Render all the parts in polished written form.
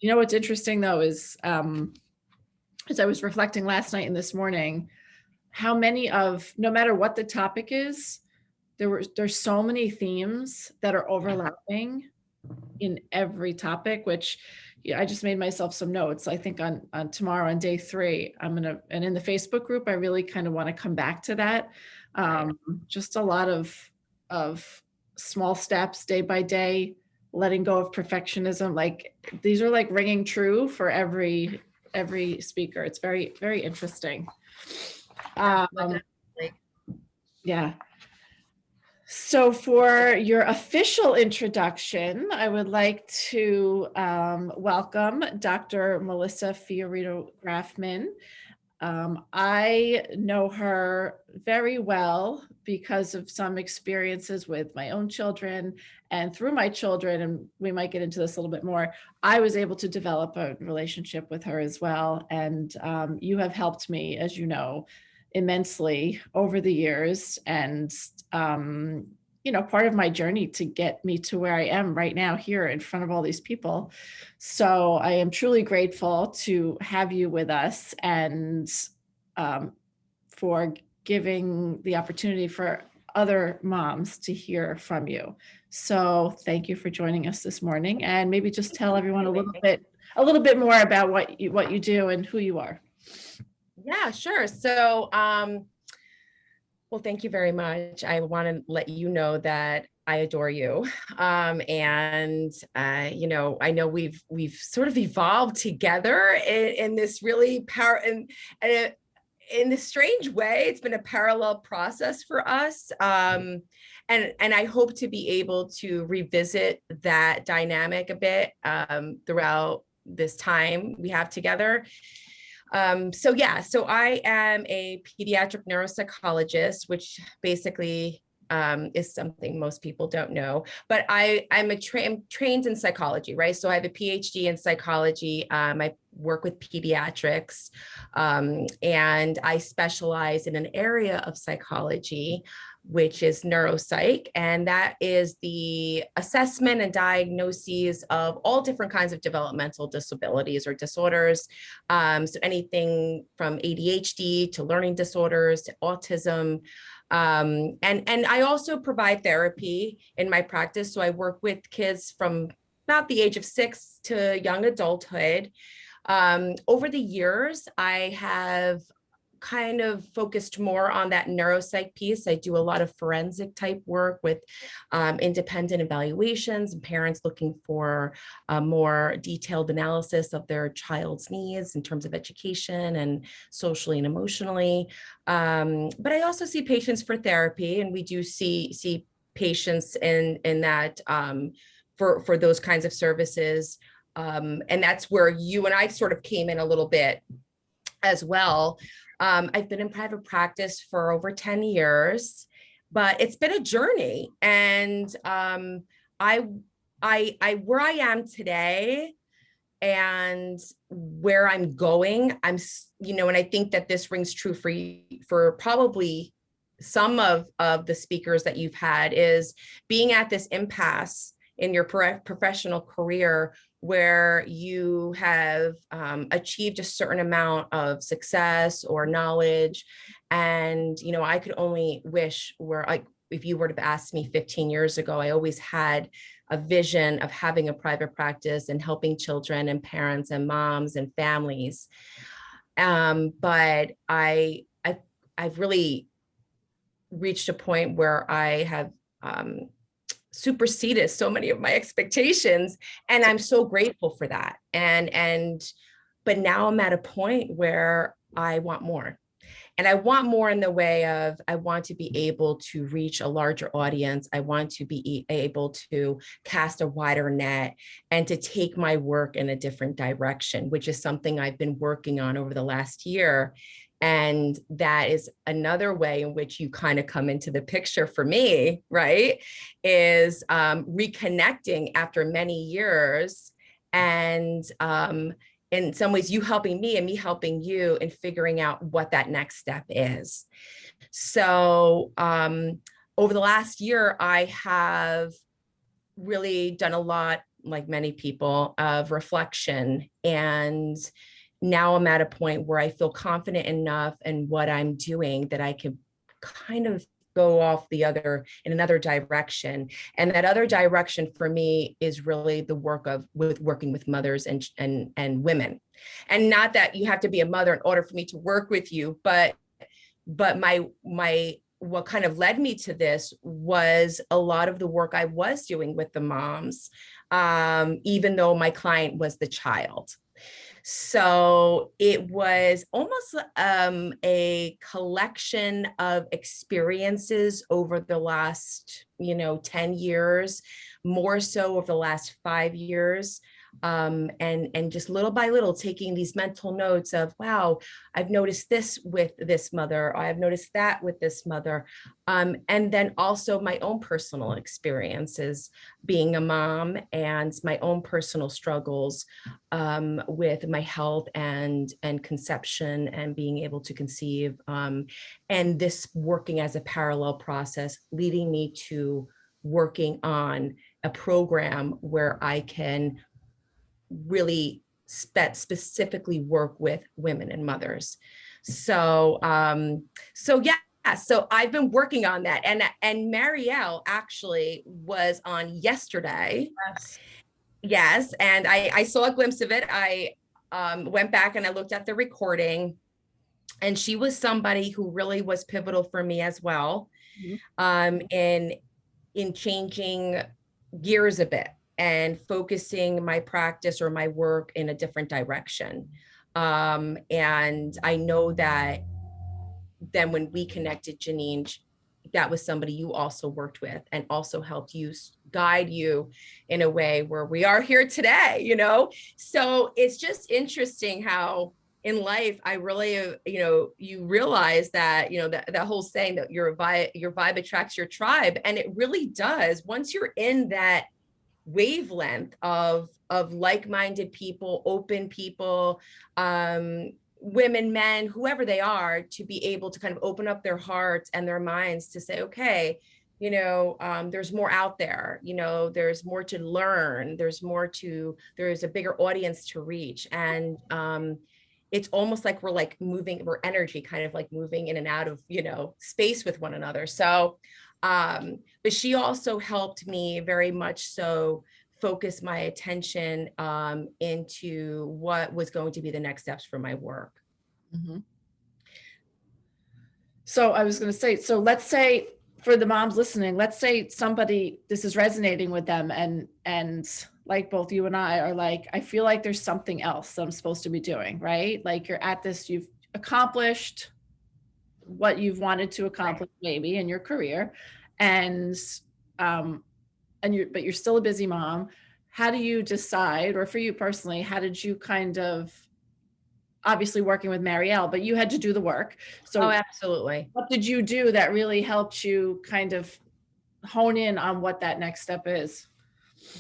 You know, what's interesting though is, as I was reflecting last night and this morning, how many of, no matter what the topic is, there's so many themes that are overlapping in every topic, which, yeah, I just made myself some notes. I think on tomorrow on day 3, and in the Facebook group, I really kind of want to come back to that. Just a lot of small steps day by day, letting go of perfectionism. Like these are like ringing true for every speaker. It's very, very interesting. Yeah. So for your official introduction, I would like to welcome Dr. Melissa Fiorito Grafman. I know her very well because of some experiences with my own children, and through my children, and we might get into this a little bit more, I was able to develop a relationship with her as well. And you have helped me, as you know, immensely over the years. And part of my journey to get me to where I am right now here in front of all these people. So I am truly grateful to have you with us, and for giving the opportunity for other moms to hear from you. So thank you for joining us this morning, and maybe just tell everyone a little bit more about what you do and who you are. Yeah, sure. So, well, thank you very much. I want to let you know that I adore you. I know we've sort of evolved together in this really in this strange way. It's been a parallel process for us. And I hope to be able to revisit that dynamic a bit throughout this time we have together. So I am a pediatric neuropsychologist, which basically is something most people don't know, but I'm trained in psychology, right? So I have a PhD in psychology. I work with pediatrics, and I specialize in an area of psychology, which is neuropsych, and that is the assessment and diagnoses of all different kinds of developmental disabilities or disorders. So anything from ADHD to learning disorders to autism. And I also provide therapy in my practice. So I work with kids from about the age of 6 to young adulthood. Over the years, I have kind of focused more on that neuropsych piece. I do a lot of forensic type work with independent evaluations and parents looking for a more detailed analysis of their child's needs in terms of education and socially and emotionally. But I also see patients for therapy, and we do see patients in that for those kinds of services. And that's where you and I sort of came in a little bit as well. I've been in private practice for over 10 years, but it's been a journey. And where I am today and where I'm going, and I think that this rings true for probably some of the speakers that you've had, is being at this impasse in your professional career where you have achieved a certain amount of success or knowledge. And, I could only wish if you were to have asked me 15 years ago, I always had a vision of having a private practice and helping children and parents and moms and families. But I've really reached a point where I have superseded so many of my expectations, and I'm so grateful for that. But now I'm at a point where I want more. And I want more in the way of, I want to be able to reach a larger audience. I want to be able to cast a wider net and to take my work in a different direction, which is something I've been working on over the last year. And that is another way in which you kind of come into the picture for me, right? Is reconnecting after many years, and in some ways you helping me and me helping you in figuring out what that next step is. So over the last year, I have really done a lot like many people, of reflection. And now I'm at a point where I feel confident enough in what I'm doing that I can kind of go off in another direction. And that other direction for me is really the work of working with mothers and women. And not that you have to be a mother in order for me to work with you, but my what kind of led me to this was a lot of the work I was doing with the moms, even though my client was the child. So it was almost a collection of experiences over the last, 10 years, more so over the last 5 years. And just little by little taking these mental notes of, wow, I've noticed this with this mother, or I've noticed that with this mother. And then also my own personal experiences being a mom and my own personal struggles with my health and conception and being able to conceive, and this working as a parallel process leading me to working on a program where I can really specifically work with women and mothers. So so I've been working on that, and Marielle actually was on yesterday. Yes. Yes, and I saw a glimpse of it. I went back and I looked at the recording, and she was somebody who really was pivotal for me as well, Mhm. in changing gears a bit and focusing my practice or my work in a different direction. And I know that then when we connected, Janine, that was somebody you also worked with and also helped you guide you in a way where we are here today. So it's just interesting how in life I really you realize that that whole saying that your vibe attracts your tribe, and it really does. Once you're in that wavelength of like-minded people, open people, women, men, whoever they are, to be able to kind of open up their hearts and their minds to say, okay, there's more out there, there's more to learn, there's a bigger audience to reach. And it's almost like we're energy kind of like moving in and out of space with one another. So but she also helped me very much so focus my attention into what was going to be the next steps for my work. Mhm. So I was going to say, so let's say for the moms listening, let's say this is resonating with them, and like both you and I are like, I feel like there's something else that I'm supposed to be doing, right? Like you're at this, you've accomplished what you've wanted to accomplish maybe in your career, and um but you're still a busy mom. How do you decide, or for you personally, how did you kind of, obviously working with Marielle, but you had to do the work. Oh, So absolutely. what did you do that really helped you kind of hone in on what that next step is?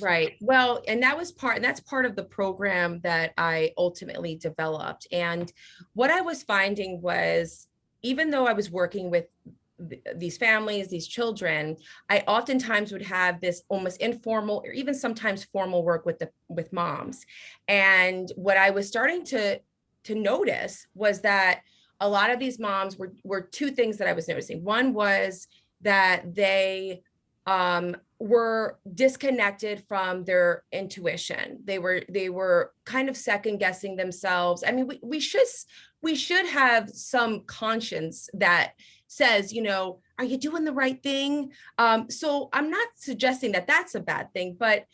Right. Well, and that's part of the program that I ultimately developed. And what I was finding was, even though I was working with these families, these children, I oftentimes would have this almost informal or even sometimes formal work with moms. And what I was starting to notice was that a lot of these moms were two things that I was noticing. One was that they were disconnected from their intuition. They were kind of second guessing themselves. I mean, we should have some conscience that says, are you doing the right thing? So I'm not suggesting that that's a bad thing, but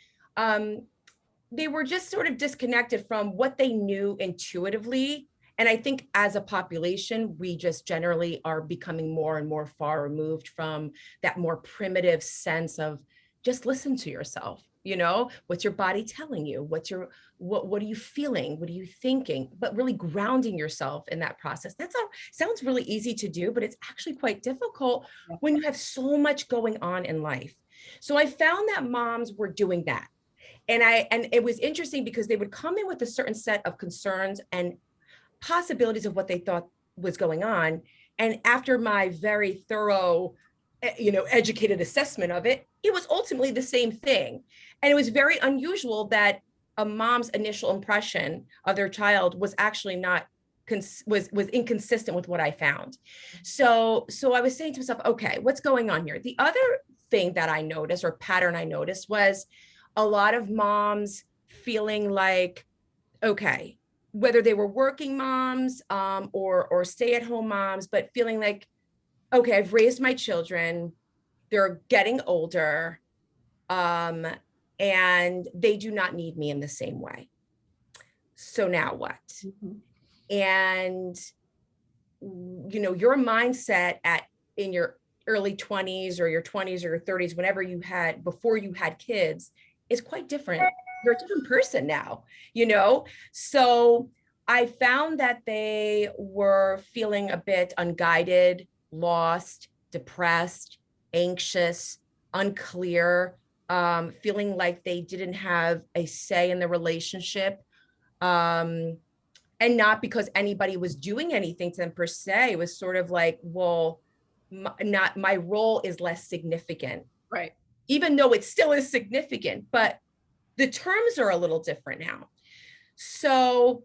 they were just sort of disconnected from what they knew intuitively. And I think as a population, we just generally are becoming more and more far removed from that more primitive sense of just listen to yourself. What's your body telling you? What are you feeling? What are you thinking? But really grounding yourself in that process. Sounds really easy to do, but it's actually quite difficult when you have so much going on in life. So I found that moms were doing that. And it was interesting because they would come in with a certain set of concerns and possibilities of what they thought was going on. And after my very thorough educated assessment of it, it was ultimately the same thing. And it was very unusual that a mom's initial impression of their child was actually not was inconsistent with what I found. So I was saying to myself, okay, what's going on here? The other thing that I noticed, or pattern I noticed, was a lot of moms feeling like, okay, whether they were working moms or stay-at-home moms, but feeling like, okay, I've raised my children, they're getting older, um, and they do not need me in the same way. So now what? Mhm. And your mindset in your early 20s or your 20s or your 30s, whenever before you had kids, is quite different. You're a different person now, So I found that they were feeling a bit unguided, lost, depressed, anxious, unclear, feeling like they didn't have a say in the relationship. And not because anybody was doing anything to them per se. It was sort of like, well, not my role is less significant, Right. even though it still is significant, but the terms are a little different now. So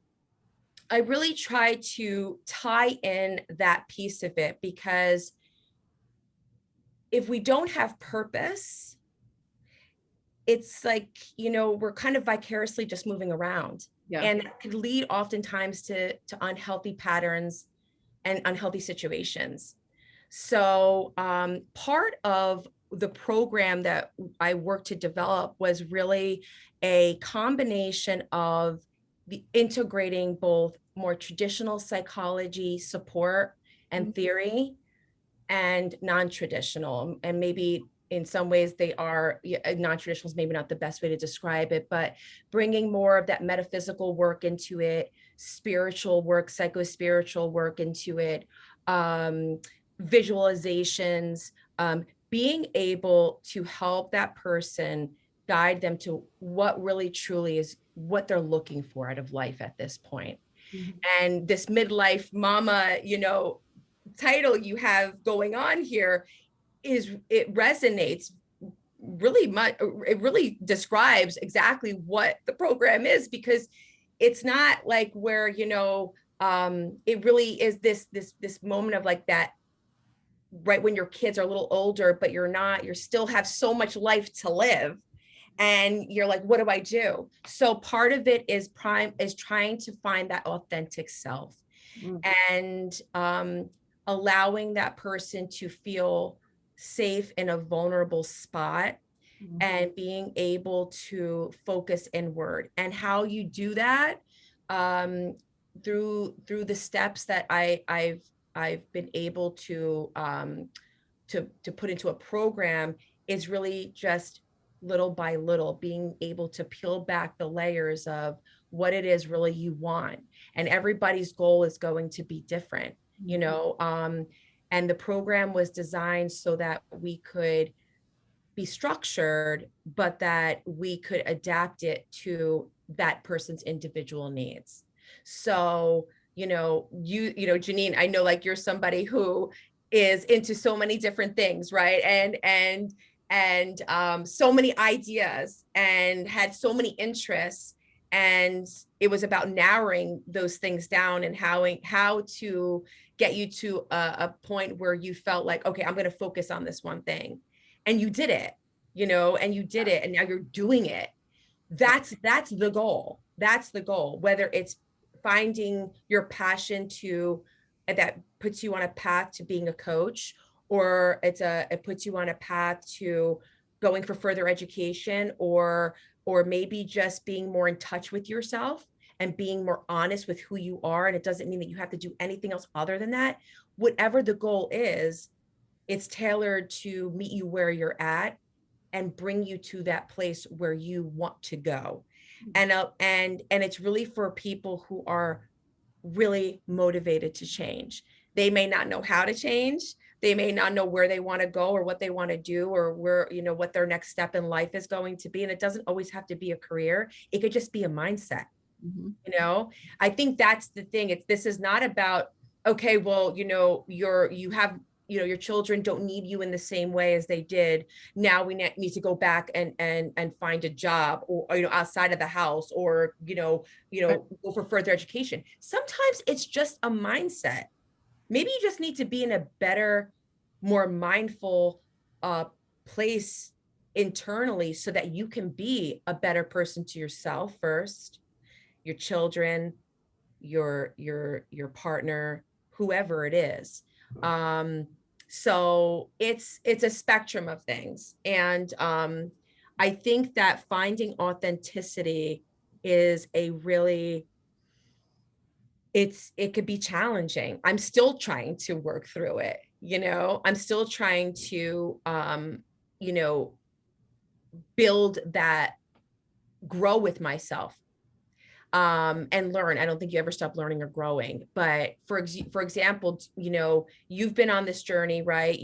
I really try to tie in that piece of it, because if we don't have purpose, it's like, we're kind of vicariously just moving around. Yeah. And that could lead oftentimes to unhealthy patterns and unhealthy situations. So part of the program that I worked to develop was really a combination of the integrating both more traditional psychology support and theory and non-traditional. And maybe in some ways they are, non-traditional is maybe not the best way to describe it, but bringing more of that metaphysical work into it, spiritual work, psycho-spiritual work into it, visualizations, being able to help that person, guide them to what really truly is what they're looking for out of life at this point. Mhm. And this midlife mama, title you have going on here, it resonates really much. It really describes exactly what the program is, because it's not like where, it really is this moment of like that, right when your kids are a little older, but you still have so much life to live. And you're like, what do I do? So part of it is trying to find that authentic self, Mhm. and allowing that person to feel safe in a vulnerable spot, Mhm. and being able to focus inward. And how you do that, um, through the steps that I've been able to put into a program, is really just little by little being able to peel back the layers of what it is really you want. And everybody's goal is going to be different, and the program was designed so that we could be structured, but that we could adapt it to that person's individual needs. So, Janine, I know like you're somebody who is into so many different things, right? And so many ideas, and had so many interests. And it was about narrowing those things down, and how to get you to a point where you felt like, okay, I'm going to focus on this one thing. And you did it, and you did it, and now you're doing it. That's the goal. That's the goal. Whether it's finding your passion that puts you on a path to being a coach, or it puts you on a path to going for further education, or maybe just being more in touch with yourself and being more honest with who you are. And it doesn't mean that you have to do anything else other than that. Whatever the goal is, it's tailored to meet you where you're at and bring you to that place where you want to go. And it's really for people who are really motivated to change. They may not know how to change. They may not know where they want to go, or what they want to do, or where, what their next step in life is going to be. And it doesn't always have to be a career. It could just be a mindset. Mhm. I think that's the thing. This is not about, okay, well, you have your children don't need you in the same way as they did. Now we need to go back and find a job, or outside of the house, or Right. go for further education. Sometimes it's just a mindset. Maybe you just need to be in a better, more mindful uh place internally, so that you can be a better person to yourself first, your children, your partner, whoever it is. So it's a spectrum of things. And I think that finding authenticity is a really, it could be challenging. I'm still trying to work through it. I'm still trying to you know build that, grow with myself, and learn. I don't think you ever stop learning or growing. But for example, you've been on this journey, right?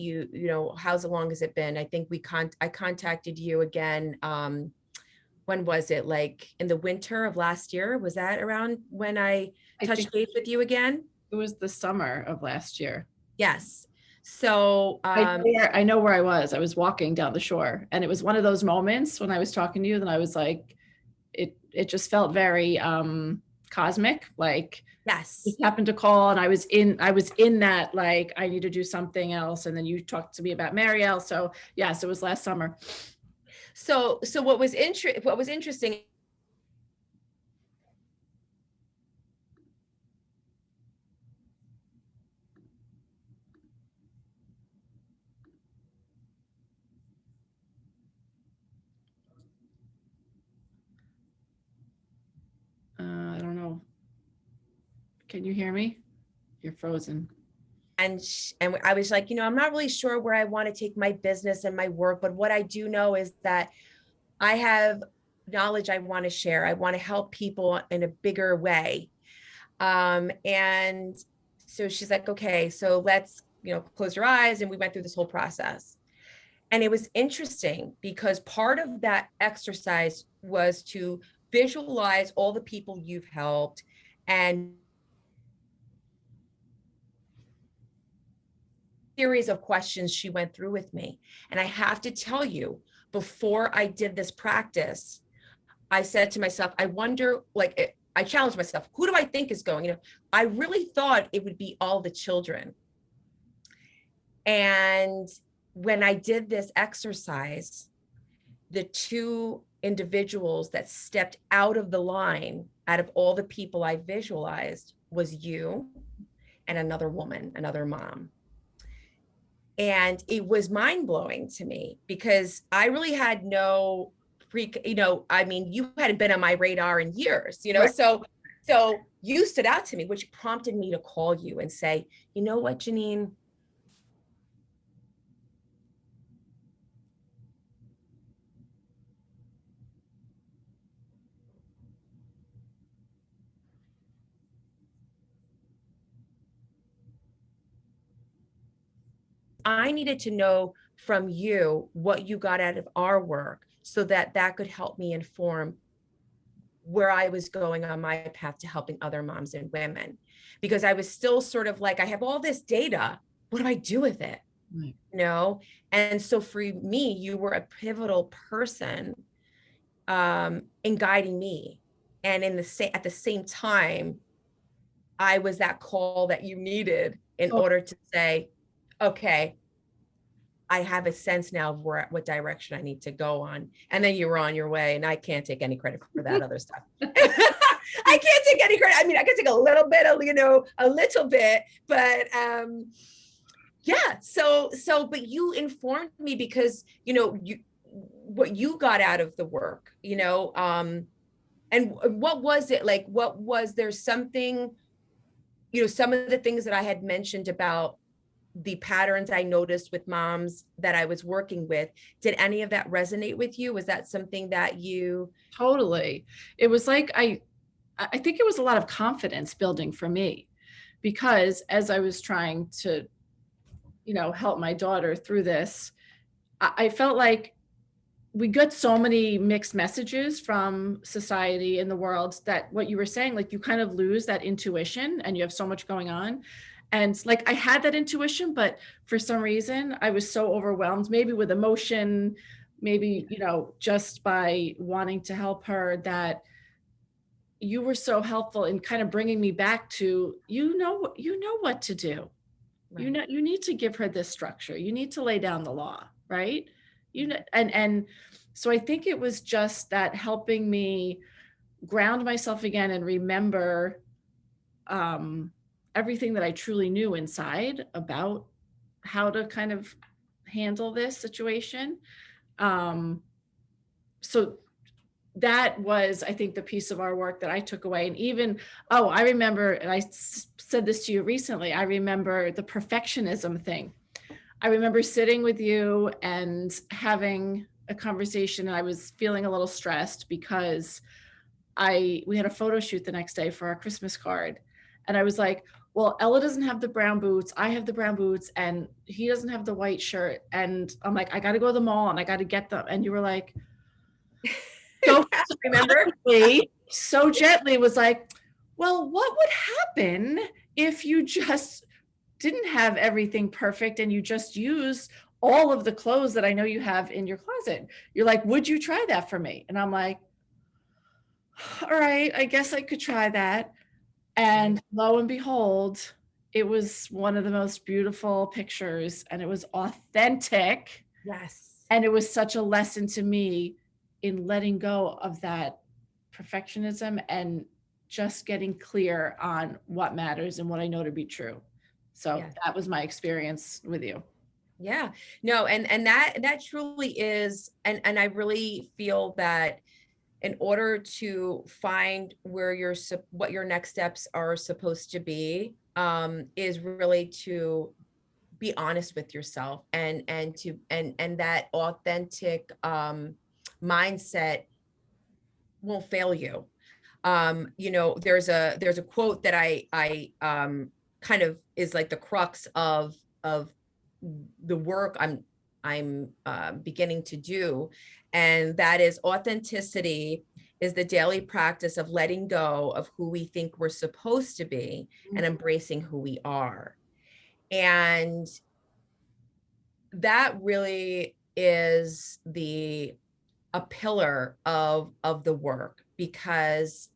How's long has it been? I think I contacted you again. When was it? Like in the winter of last year? Was that around when I I think touched base with you again? it was the summer of last year. Yes. So I know where I was. I was walking down the shore, and it was one of those moments when I was talking to you, then I was like, it just felt very cosmic. Like yes. just happened to call, and I was in that, like, I need to do something else. And then you talked to me about Marielle. So yes, it was last summer. So what was interesting. I don't know. Can you hear me? You're frozen. And I was like, I'm not really sure where I want to take my business and my work, but what I do know is that I have knowledge I want to share. I want to help people in a bigger way. And so she's like, okay, so let's, close your eyes. And we went through this whole process. And it was interesting because part of that exercise was to visualize all the people you've helped, and series of questions she went through with me. And I have to tell you, before I did this practice, I said to myself, I wonder, like, I challenged myself, who do I think is going? I really thought it would be all the children. And when I did this exercise, the two individuals that stepped out of the line, out of all the people I visualized, was you and another woman, another mom. And it was mind-blowing to me because I really had no I mean, you hadn't been on my radar in years, Right. so you stood out to me, which prompted me to call you and say, you know what, Janine, I needed to know from you what you got out of our work, so that that could help me inform where I was going on my path to helping other moms and women. Because I was still sort of like, I have all this data. What do I do with it? Right. And so for me, you were a pivotal person in guiding me. And at the same time, I was that call that you needed in Oh, order to say, okay, I have a sense now of what direction I need to go on. And then you were on your way, and I can't take any credit for that other stuff. I can't take any credit. I mean, I can take a little bit of, a little bit, but yeah. So, but you informed me because, what you got out of the work, and what was it like? What was there something, some of the things that I had mentioned about the patterns I noticed with moms that I was working with, did any of that resonate with you? Was that something that you? totally. It was like I think it was a lot of confidence building for me, because as I was trying to, help my daughter through this, I felt like we get so many mixed messages from society in the world, that what you were saying, like, you kind of lose that intuition and you have so much going on. And like I had that intuition, but for some reason I was so overwhelmed, maybe with emotion, maybe, you know, just by wanting to help her, that you were so helpful in kind of bringing me back to, you know what to do. You Right. know, you need to give her this structure. You need to lay down the law, right? You know, and so I think it was just that helping me ground myself again and remember um, everything that I truly knew inside about how to kind of handle this situation. Um, so that was, I think, the piece of our work that I took away. And even, oh, I remember, and said this to you recently, I remember the perfectionism thing. I remember sitting with you and having a conversation, and I was feeling a little stressed because we had a photo shoot the next day for our Christmas card. And I was like, well, Ella doesn't have the brown boots. I have the brown boots and he doesn't have the white shirt. And I'm like, I got to go to the mall and I got to get them. And you were like, so Remember? so gently was like, well, what would happen if you just didn't have everything perfect and you just use all of the clothes that I know you have in your closet? You're like, would you try that for me? And I'm like, all right, I guess I could try that. Right. And lo and behold, it was one of the most beautiful pictures and it was authentic. Yes. And it was such a lesson to me in letting go of that perfectionism and just getting clear on what matters and what I know to be true. So Yes. that was my experience with you. Yeah. No, and that truly is, and I really feel that in order to find where what your next steps are supposed to be, is really to be honest with yourself, and that authentic mindset won't fail you. You know, there's a quote that I kind of is like the crux of the work I'm beginning to do, and that is authenticity is the daily practice of letting go of who we think we're supposed to be and embracing who we are. And that really is the a pillar of the work, because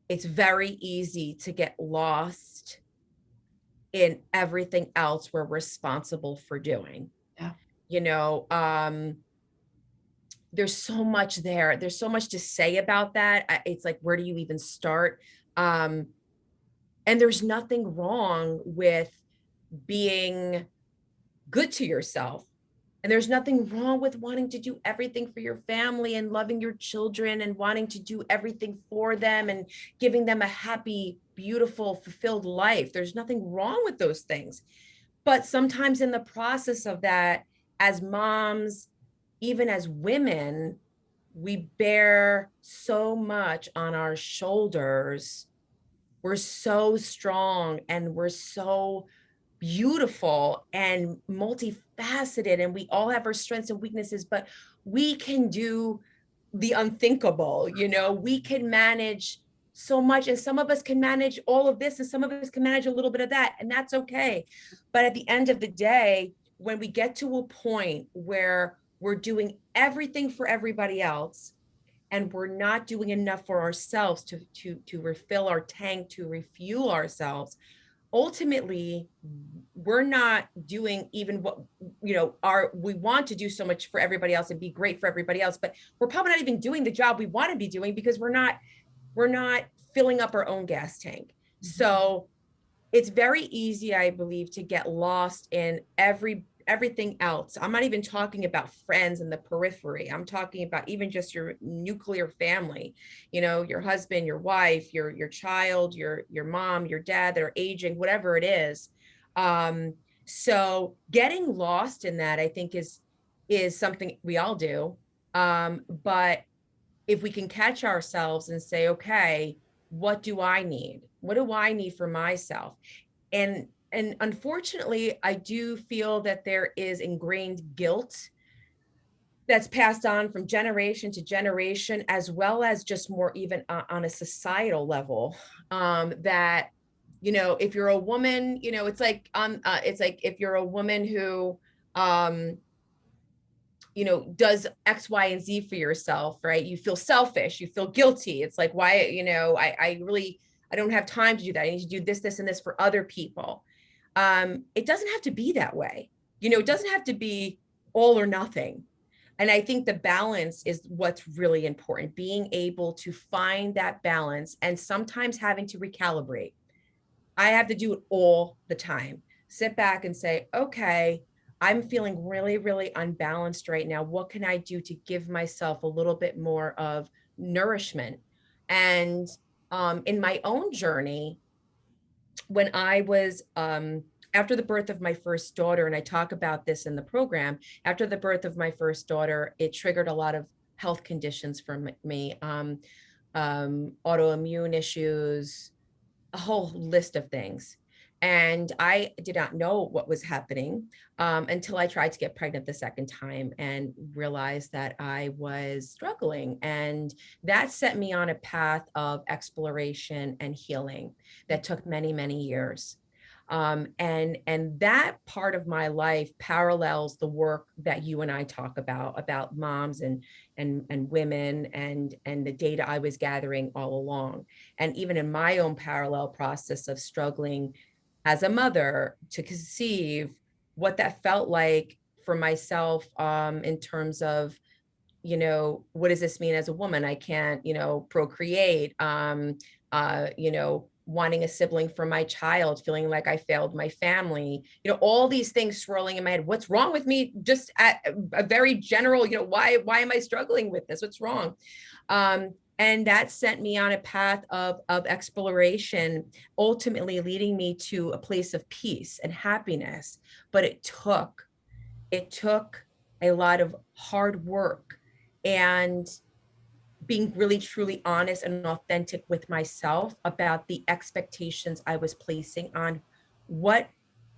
it's very easy to get lost in everything else we're responsible for doing. Yeah. You know, there's so much there. There's so much to say about that. It's like, where do you even start? Um, and there's nothing wrong with being good to yourself. And there's nothing wrong with wanting to do everything for your family and loving your children and wanting to do everything for them and giving them a happy, beautiful, fulfilled life. There's nothing wrong with those things. But sometimes in the process of that, as moms, even as women, we bear so much on our shoulders. We're so strong and we're so beautiful and multifaceted, and we all have our strengths and weaknesses, but we can do the unthinkable. You know, we can manage so much, and some of us can manage all of this and some of us can manage a little bit of that, and that's okay. But at the end of the day, when we get to a point where we're doing everything for everybody else and we're not doing enough for ourselves to refill our tank, to refuel ourselves, ultimately we're not doing even what, you know, we want to do so much for everybody else and be great for everybody else, but we're probably not even doing the job we want to be doing because we're not filling up our own gas tank. So it's very easy, I believe, to get lost in everything else. I'm not even talking about friends in the periphery. I'm talking about even just your nuclear family, you know, your husband, your wife, your child, your mom, your dad that are aging, whatever it is. So getting lost in that, I think, is something we all do. But if we can catch ourselves and say, okay, what do I need? What do I need for myself? And unfortunately, I do feel that there is ingrained guilt that's passed on from generation to generation, as well as just more even on a societal level, that if you're a woman, it's like if you're a woman who, um, does X, Y, and Z for yourself, right? You feel selfish, you feel guilty. It's like, why, I don't have time to do that. I need to do this, this, and this for other people. It doesn't have to be that way. It doesn't have to be all or nothing. And I think the balance is what's really important, being able to find that balance and sometimes having to recalibrate. I have to do it all the time. Sit back and say, okay, I'm feeling really, really unbalanced right now. What can I do to give myself a little bit more of nourishment? And in my own journey, when I was, after the birth of my first daughter, and I talk about this in the program, after the birth of my first daughter, it triggered a lot of health conditions for me, autoimmune issues, a whole list of things. And I did not know what was happening until I tried to get pregnant the second time and realized that I was struggling. And that set me on a path of exploration and healing that took many, many years. And that part of my life parallels the work that you and I talk about moms and women and the data I was gathering all along. And even in my own parallel process of struggling as a mother to conceive, what that felt like for myself, in terms of, what does this mean as a woman? I can't, procreate, wanting a sibling for my child, feeling like I failed my family, all these things swirling in my head. What's wrong with me? Just at a very general, why am I struggling with this? What's wrong? And that sent me on a path of exploration, ultimately leading me to a place of peace and happiness. But it took a lot of hard work and being really truly honest and authentic with myself about the expectations I was placing on what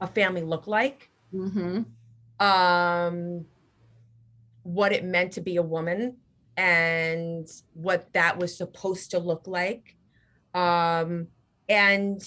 a family looked like, Mm-hmm. um, what it meant to be a woman, and what that was supposed to look like, um, and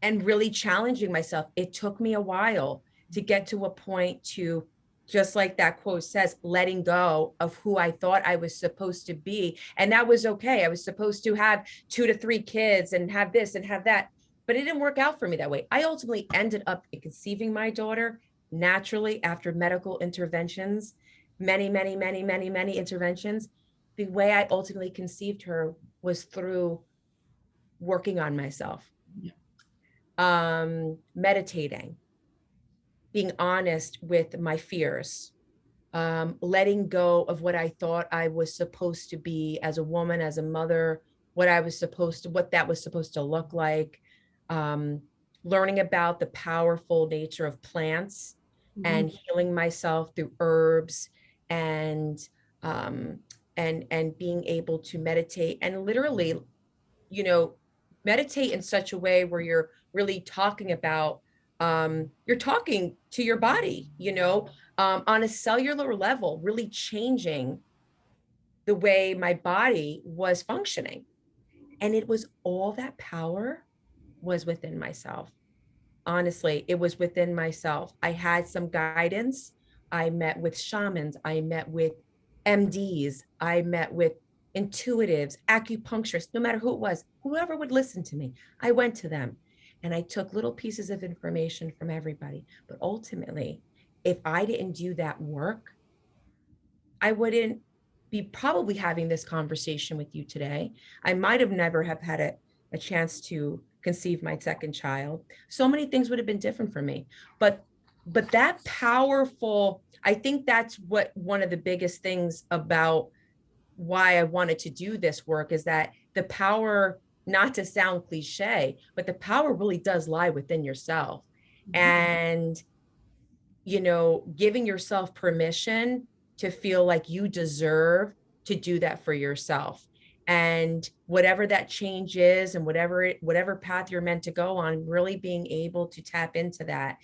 really challenging myself. It took me a while to get to a point to, just like that quote says, letting go of who I thought I was supposed to be. And that was okay. I was supposed to have 2 to 3 kids and have this and have that, but it didn't work out for me that way. I ultimately ended up conceiving my daughter naturally after medical interventions, many, many, many, many, many interventions. The way I ultimately conceived her was through working on myself, Yeah. meditating, being honest with my fears, letting go of what I thought I was supposed to be as a woman, as a mother, what that was supposed to look like, um, learning about the powerful nature of plants Mm-hmm. and healing myself through herbs and um, and being able to meditate and literally, you know, meditate in such a way where you're really talking about, you're talking to your body, on a cellular level, really changing the way my body was functioning. And it was all that power was within myself. Honestly, it was within myself. I had some guidance. I met with shamans. I met with MDs. I met with intuitives, acupuncturists, no matter who it was, whoever would listen to me. I went to them and I took little pieces of information from everybody. But ultimately, if I didn't do that work, I wouldn't be probably having this conversation with you today. I might have never have had a chance to conceive my second child. So many things would have been different for me. But that powerful, I think that's what one of the biggest things about why I wanted to do this work is that the power, not to sound cliche, but the power really does lie within yourself. Mm-hmm. And giving yourself permission to feel like you deserve to do that for yourself. And whatever that change is and whatever path you're meant to go on, really being able to tap into that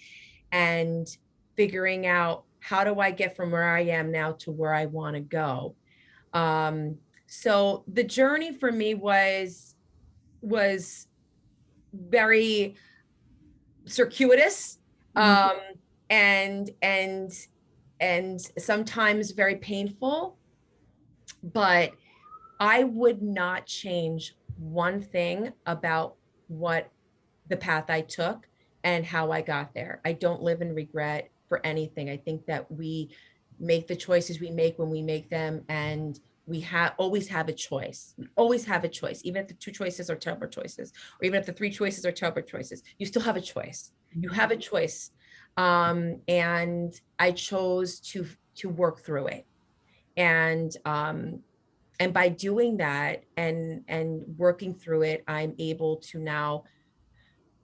and figuring out, how do I get from where I am now to where I want to go? So the journey for me was very circuitous, Mhm. and sometimes very painful, but I would not change one thing about what the path I took and how I got there. I don't live in regret for anything. I think that we make the choices we make when we make them, and we have always have a choice. We always have a choice, even if the two choices are terrible choices, or even if the three choices are terrible choices. You still have a choice. You have a choice, and I chose to work through it, and by doing that and working through it, I'm able to now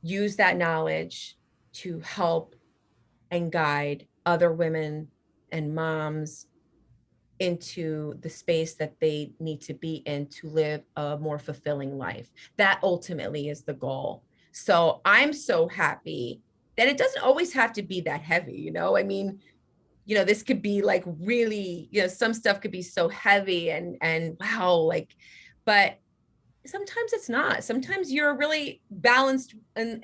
use that knowledge to help and guide other women and moms into the space that they need to be in to live a more fulfilling life. That ultimately is the goal. So I'm so happy that it doesn't always have to be that heavy, I mean, this could be like really, some stuff could be so heavy and wow, like, but sometimes it's not. Sometimes you're really balanced and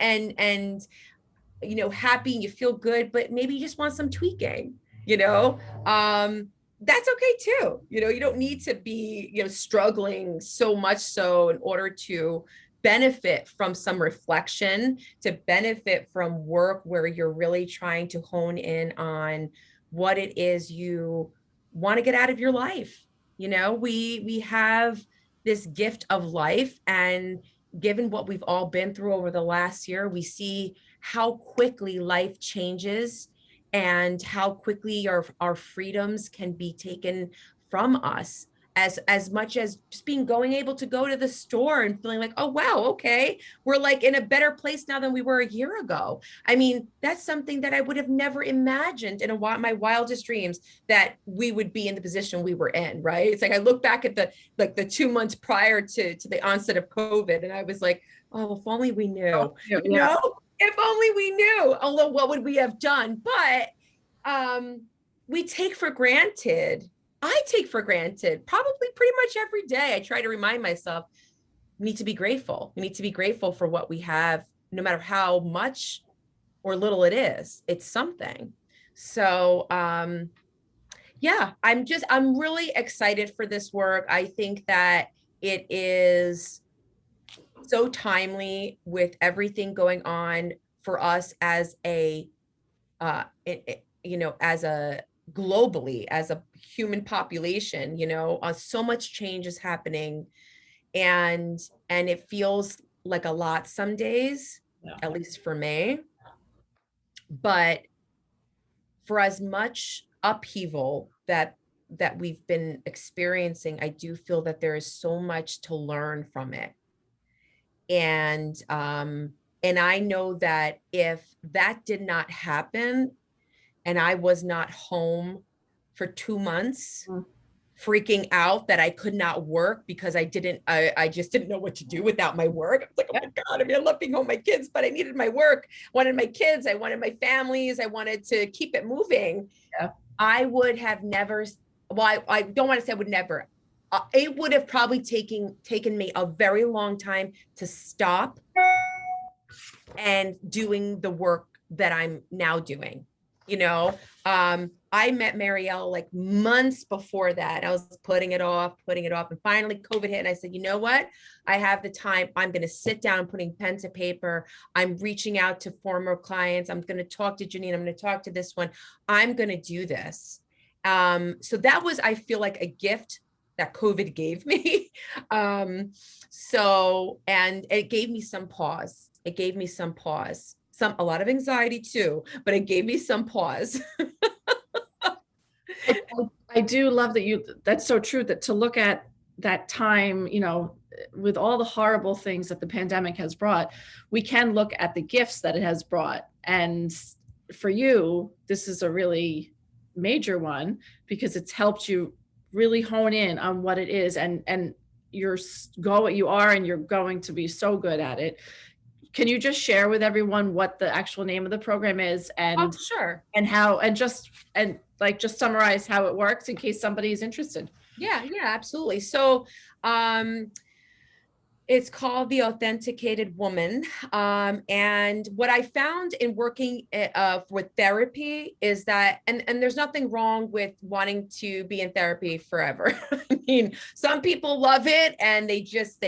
happy and you feel good, but maybe you just want some tweaking, you know? That's okay too. You don't need to be, struggling so much so in order to benefit from some reflection, to benefit from work where you're really trying to hone in on what it is you want to get out of your life. We have this gift of life, and given what we've all been through over the last year, we see how quickly life changes and how quickly our freedoms can be taken from us, as much as just being going able to go to the store and feeling like, oh wow, okay, we're like in a better place now than we were a year ago. I mean, that's something that I would have never imagined in my wildest dreams, that we would be in the position we were in, right? It's like I look back at the 2 months prior to the onset of COVID, and I was like, oh, if only we knew, Yeah. you know if only we knew. Although what would we have done? But we take for granted. I take for granted probably pretty much every day. I try to remind myself, we need to be grateful. We need to be grateful for what we have, no matter how much or little it is. It's something. So yeah, I'm really excited for this work. I think that it is so timely with everything going on for us as as a globally, as a human population. So much change is happening, and it feels like a lot some days, Yeah. at least for me. But for as much upheaval that we've been experiencing, I do feel that there is so much to learn from it. And I know that if that did not happen and I was not home for 2 months Mm. freaking out that I could not work because I just didn't know what to do without my work. I was like, oh my God, I mean, I love being home with my kids, but I needed my work, wanted my kids, I wanted my families, I wanted to keep it moving. Yeah. I would have never, well, I don't want to say I would never. It would have probably taken me a very long time to stop and doing the work that I'm now doing. I met Marielle like months before that. I was putting it off. And finally COVID hit. And I said, you know what? I have the time. I'm going to sit down, putting pen to paper. I'm reaching out to former clients. I'm going to talk to Janine. I'm going to talk to this one. I'm going to do this. So that was, I feel like, a gift that COVID gave me. And it gave me some pause. A lot of anxiety too, but it gave me some pause. I do love that's so true, that to look at that time, with all the horrible things that the pandemic has brought, we can look at the gifts that it has brought. And for you, this is a really major one, because it's helped you really hone in on what it is, and you are, and you're going to be so good at it. Can you just share with everyone what the actual name of the program is, Oh, and sure. how, and just summarize how it works in case somebody is interested? Yeah, absolutely. So It's called The Authenticated Woman. And what I found in working with therapy is that, and there's nothing wrong with wanting to be in therapy forever. I mean, some people love it and they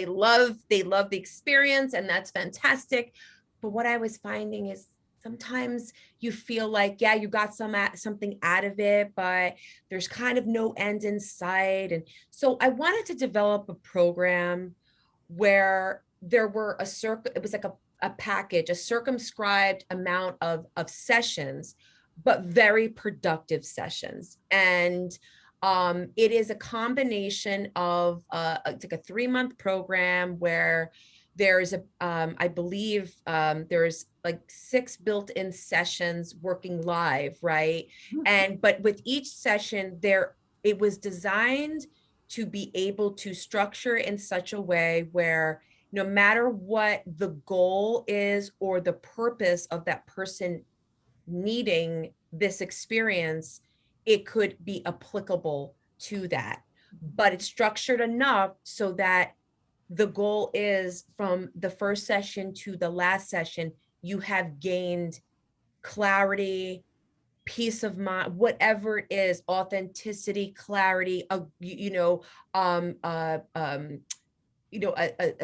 love the experience, and that's fantastic. But what I was finding is sometimes you feel like, yeah, you got something out of it, but there's kind of no end in sight. And so I wanted to develop a program where there were it was like a package, a circumscribed amount of sessions, but very productive sessions. And it is a combination of it's like a 3-month program where there's I believe there's like 6 built-in sessions working live, right? But with each session it was designed to be able to structure in such a way where no matter what the goal is or the purpose of that person needing this experience, it could be applicable to that. But it's structured enough so that the goal is from the first session to the last session, you have gained clarity, peace of mind, whatever it is, authenticity, clarity, a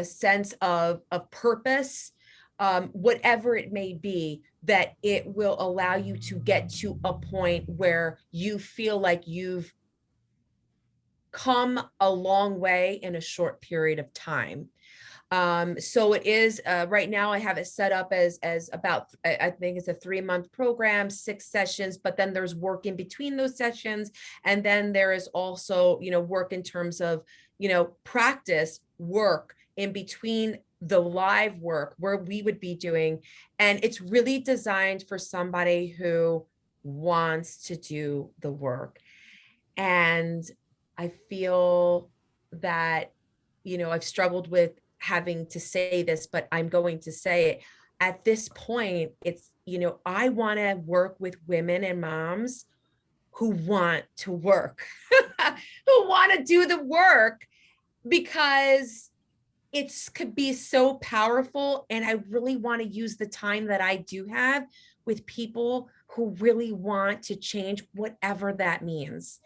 sense of purpose, whatever it may be, that it will allow you to get to a point where you feel like you've come a long way in a short period of time. So it is right now I have it set up as about, I think it's a 3-month program, 6 sessions, but then there's work in between those sessions. And then there is also, work in terms of, practice work in between the live work where we would be doing. And it's really designed for somebody who wants to do the work. And I feel that, I've struggled with having to say this, but I'm going to say it. At this point, it's, I want to work with women and moms who want to work, who want to do the work, because it's could be so powerful. And I really want to use the time that I do have with people who really want to change, whatever that means.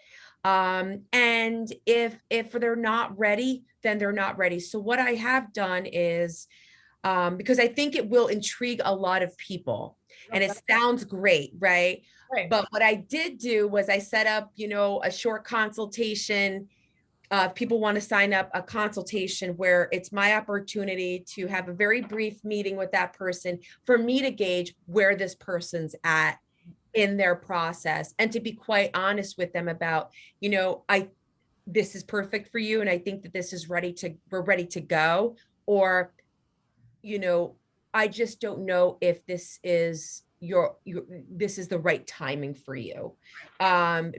And if they're not ready, then they're not ready. So what I have done is, because I think it will intrigue a lot of people, and it sounds great, right? Right. But what I did do was I set up, a short consultation. If people want to sign up, a consultation where it's my opportunity to have a very brief meeting with that person for me to gauge where this person's in their process, and to be quite honest with them about, this is perfect for you, and I think that we're ready to go. Or, I just don't know if this is this is the right timing for you.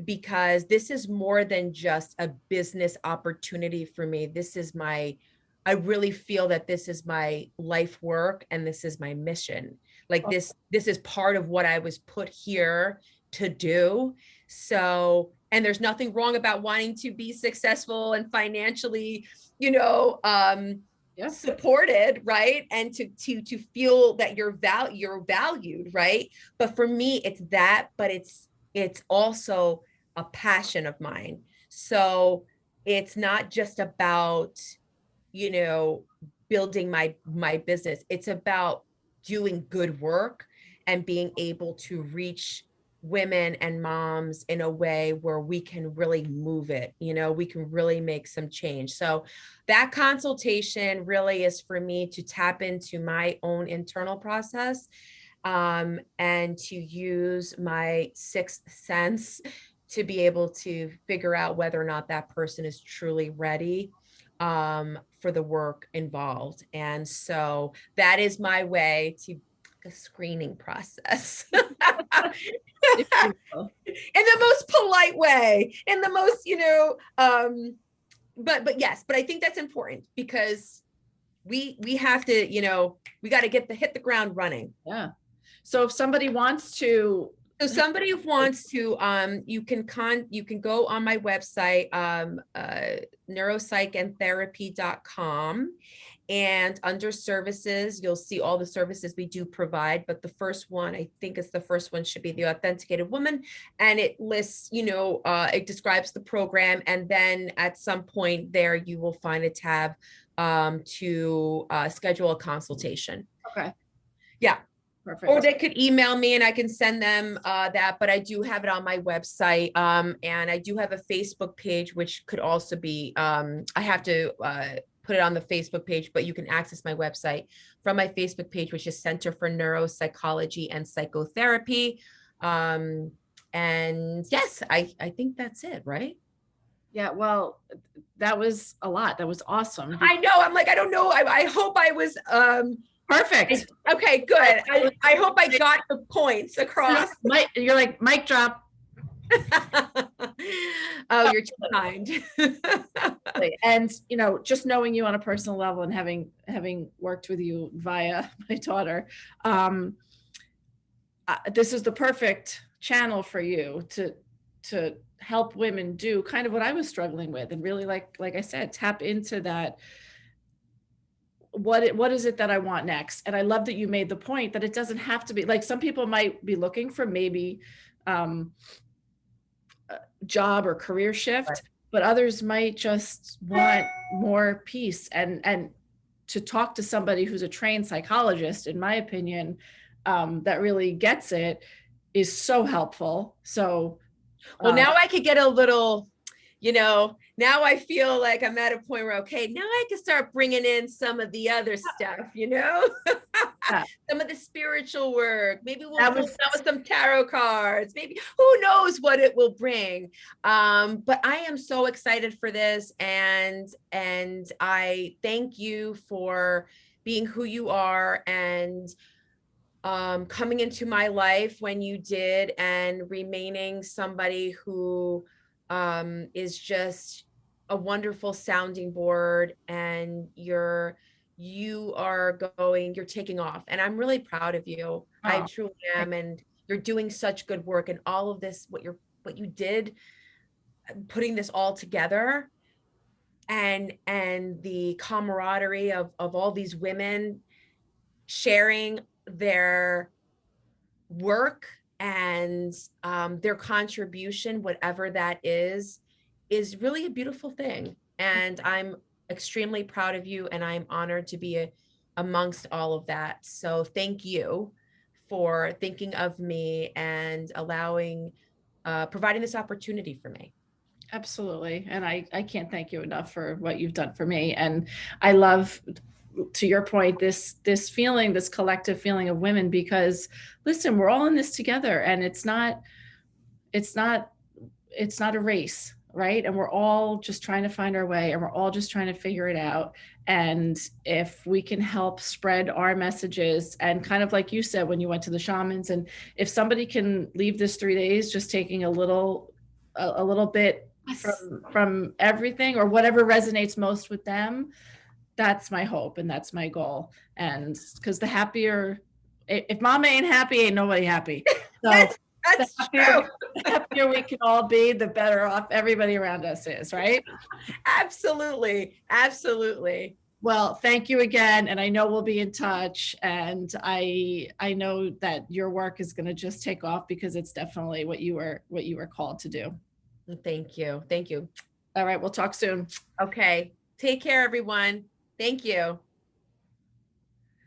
Because this is more than just a business opportunity for me. I really feel that this is my life work, and this is my mission. Like this is part of what I was put here to do. So, and there's nothing wrong about wanting to be successful and financially, supported, right? And to feel that you're valued, right? But for me, it's that, but it's also a passion of mine. So it's not just about, building my business. It's about doing good work and being able to reach women and moms in a way where we can really move it, we can really make some change. So that consultation really is for me to tap into my own internal process, and to use my 6th sense to be able to figure out whether or not that person is truly ready for the work involved. And so that is my way to a screening process. In the most polite way, in the most, but yes, but I think that's important, because we have to, we got to hit the ground running. Yeah. So if somebody wants to So somebody who wants to, you can go on my website, neuropsychandtherapy.com, and under services, you'll see all the services we do provide. But the first one, I think it's the first one, should be the Authenticated Woman. And it lists, it describes the program. And then at some point there, you will find a tab to schedule a consultation. Okay. Yeah. Perfect. Or they could email me and I can send them that, but I do have it on my website. And I do have a Facebook page, which could also be, I have to put it on the Facebook page, but you can access my website from my Facebook page, which is Center for Neuropsychology and Psychotherapy. And yes, I think that's it, right? Yeah, well, that was a lot. That was awesome. I know. I'm like, I don't know. I hope I was Perfect. Okay, good. I hope I got the points across. You're like, mic drop. Oh, you're too kind. And just knowing you on a personal level and having worked with you via my daughter, this is the perfect channel for you to help women do kind of what I was struggling with, and really, like I said, tap into that. What is it that I want next? And I love that you made the point that it doesn't have to be like, some people might be looking for maybe a job or career shift, right, but others might just want more peace, and to talk to somebody who's a trained psychologist, in my opinion, that really gets it, is so helpful. So well, now I could get a little, now I feel like I'm at a point where, okay, now I can start bringing in some of the other stuff, some of the spiritual work. Maybe we'll pull out some tarot cards. Maybe, who knows what it will bring. But I am so excited for this. And I thank you for being who you are, and coming into my life when you did, and remaining somebody who is just a wonderful sounding board, and you're taking off, and I'm really proud of you. Oh. I truly am. And you're doing such good work, and all of this, what you did, putting this all together, and the camaraderie of all these women sharing their work and their contribution, whatever that is really a beautiful thing. And I'm extremely proud of you, and I'm honored to be amongst all of that. So thank you for thinking of me and providing this opportunity for me. Absolutely. And I can't thank you enough for what you've done for me. And I love, to your point, this feeling, this collective feeling of women, because listen, we're all in this together, and it's not a race, right? And we're all just trying to find our way, and we're all just trying to figure it out. And if we can help spread our messages, and kind of like you said when you went to the shamans, and if somebody can leave this 3 days just taking a little bit from everything, or whatever resonates most with them, that's my hope and that's my goal. And because if mama ain't happy, ain't nobody happy. So that's true. The happier we can all be, the better off everybody around us is, right? Absolutely. Well, thank you again. And I know we'll be in touch, and I know that your work is going to just take off, because it's definitely what you were called to do. Thank you. All right. We'll talk soon. Okay. Take care, everyone. Thank you.